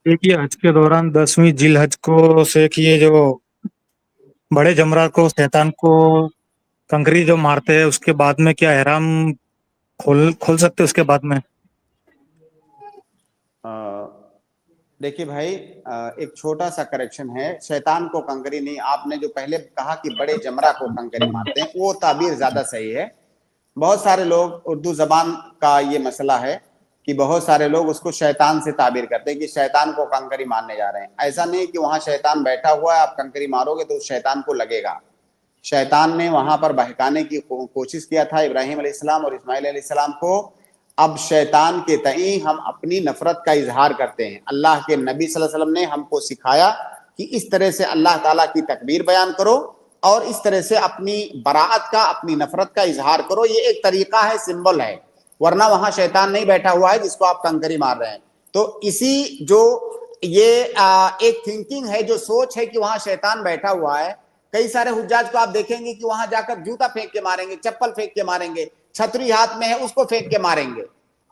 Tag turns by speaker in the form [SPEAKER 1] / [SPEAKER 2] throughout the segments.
[SPEAKER 1] देखिए हज के दौरान 10वीं जिल हज को से कि ये जो बड़े जमरा को शैतान को कंकरी जो मारते हैं उसके बाद में क्या एहराम खोल खोल सकते हैं उसके बाद में?
[SPEAKER 2] देखिए भाई, एक छोटा सा करेक्शन है। शैतान को कंकरी नहीं, आपने जो पहले कहा कि बड़े जमरा को कंकरी मारते हैं, वो ताबीर ज्यादा सही है। बहुत सारे लोग, उर्दू जबान का ये मसला है कि बहुत सारे लोग उसको शैतान से ताबीर करते हैं कि शैतान को कंकरी मारने जा रहे हैं। ऐसा नहीं कि वहां शैतान बैठा हुआ है, आप कंकरी मारोगे तो शैतान को लगेगा। शैतान ने वहां पर बहकाने की कोशिश किया था इब्राहिम अलैहिस्सलाम और इस्माइल अलैहिस्सलाम को। अब शैतान के तई हम अपनी नफरत का इजहार करते हैं। अल्लाह के नबी सल्लल्लाहु अलैहि वसल्लम ने हमको सिखाया कि इस तरह से अल्लाह ताला की तकबीर बयान करो और इस तरह से अपनी बराअत का, अपनी नफरत का इजहार करो। ये एक तरीका है, सिंबल है, वरना वहां शैतान नहीं बैठा हुआ है जिसको आप कंकरी मार रहे हैं। तो इसी जो ये एक थिंकिंग है, जो सोच है कि वहां शैतान बैठा हुआ है। कई सारे हुज्जाज को आप देखेंगे कि वहां जाकर जूता फेंक के मारेंगे, चप्पल फेंक के मारेंगे, छतरी हाथ में है उसको फेंक के मारेंगे,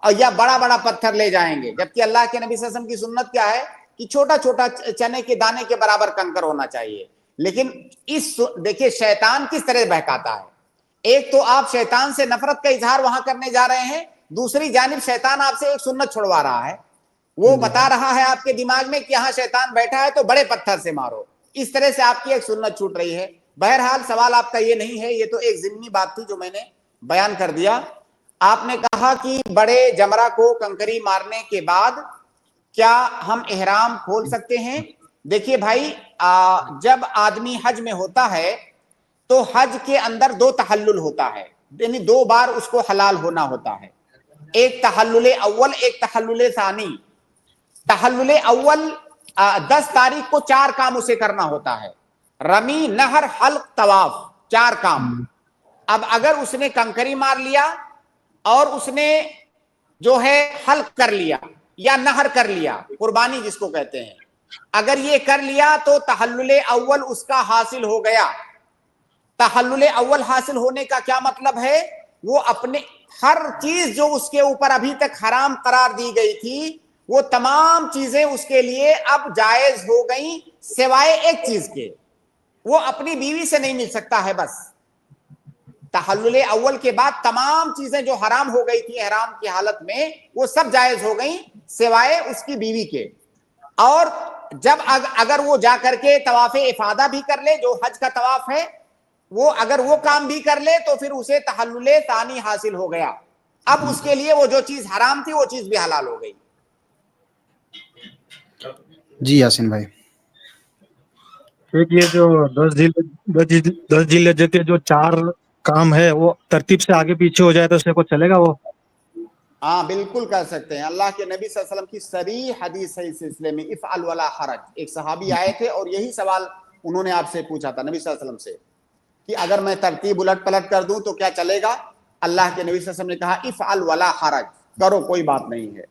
[SPEAKER 2] और या बड़ा बड़ा पत्थर ले जाएंगे। जबकि अल्लाह के नबी सल्लल्लाहु अलैहि वसल्लम की सुन्नत क्या है कि छोटा छोटा चने के दाने के बराबर कंकर होना चाहिए। लेकिन इस देखिए शैतान किस तरह बहकाता है। एक तो आप शैतान से नफरत का इजहार वहां करने जा रहे हैं, दूसरी जानिब शैतान आपसे एक सुन्नत छुड़वा रहा है। वो बता रहा है आपके दिमाग में कि यहाँ शैतान बैठा है तो बड़े पत्थर से मारो। इस तरह से आपकी एक सुन्नत छूट रही है। बहरहाल सवाल आपका ये नहीं है, ये तो एक जिम्नी बात थी जो मैंने बयान कर दिया। आपने कहा कि बड़े जमरा को कंकरी मारने के बाद क्या हम इहराम खोल सकते हैं? देखिए भाई, जब आदमी हज में होता है तो हज के अंदर दो तहल्लुल होता है, यानी दो बार उसको हलाल होना होता है। एक तहल्लुल अव्वल, एक तहल्लुल सानी। तहल्लुल अव्वल 10 तारीख को 4 काम उसे करना होता है, रमी, नहर, हल्क, तवाफ, 4 काम। अब अगर उसने कंकरी मार लिया और उसने जो है हल्क कर लिया या नहर कर लिया, कुर्बानी जिसको कहते हैं, अगर ये कर लिया तो तहल्लुल अव्वल उसका हासिल हो गया। तहल्लुल अव्वल हासिल होने का क्या मतलब है? वो अपने हर चीज जो उसके ऊपर अभी तक हराम करार दी गई थी, वो तमाम चीजें उसके लिए अब जायज हो गई, सिवाय एक चीज के, वो अपनी बीवी से नहीं मिल सकता है। बस तहल्लुल अव्वल के बाद तमाम चीजें जो हराम हो गई थी हराम की हालत में, वो सब जायज हो गई सिवाय उसकी बीवी के। और जब अगर वो जाकर के तवाफे इफादा भी कर ले, जो हज का तवाफ है, वो अगर वो काम भी कर ले तो फिर उसे तहल्लुल तानी हासिल हो गया। अब उसके लिए वो जो चीज हराम थी वो चीज भी हलाल हो गई।
[SPEAKER 3] जी यासीन भाई,
[SPEAKER 1] एक ये जो 10 जिल्हज के जो 4 काम है वो तरतीब से आगे पीछे हो जाए तो उससे को चलेगा वो?
[SPEAKER 2] हाँ बिल्कुल कर सकते हैं। अल्लाह के नबी सल्लल्लाहु अलैहि वसल्लम की सरी हदीस है इस सिलसिले में, इफ़अल वला हरज। एक सहाबी आए थे और यही सवाल उन्होंने आपसे पूछा था नबी सल्लल्लाहु अलैहि वसल्लम से कि अगर मैं तरतीब उलट पलट कर दूं तो क्या चलेगा? अल्लाह के नबी सल्लल्लाहु अलैहि वसल्लम ने कहा इफ़अल वला हरज, करो कोई बात नहीं है।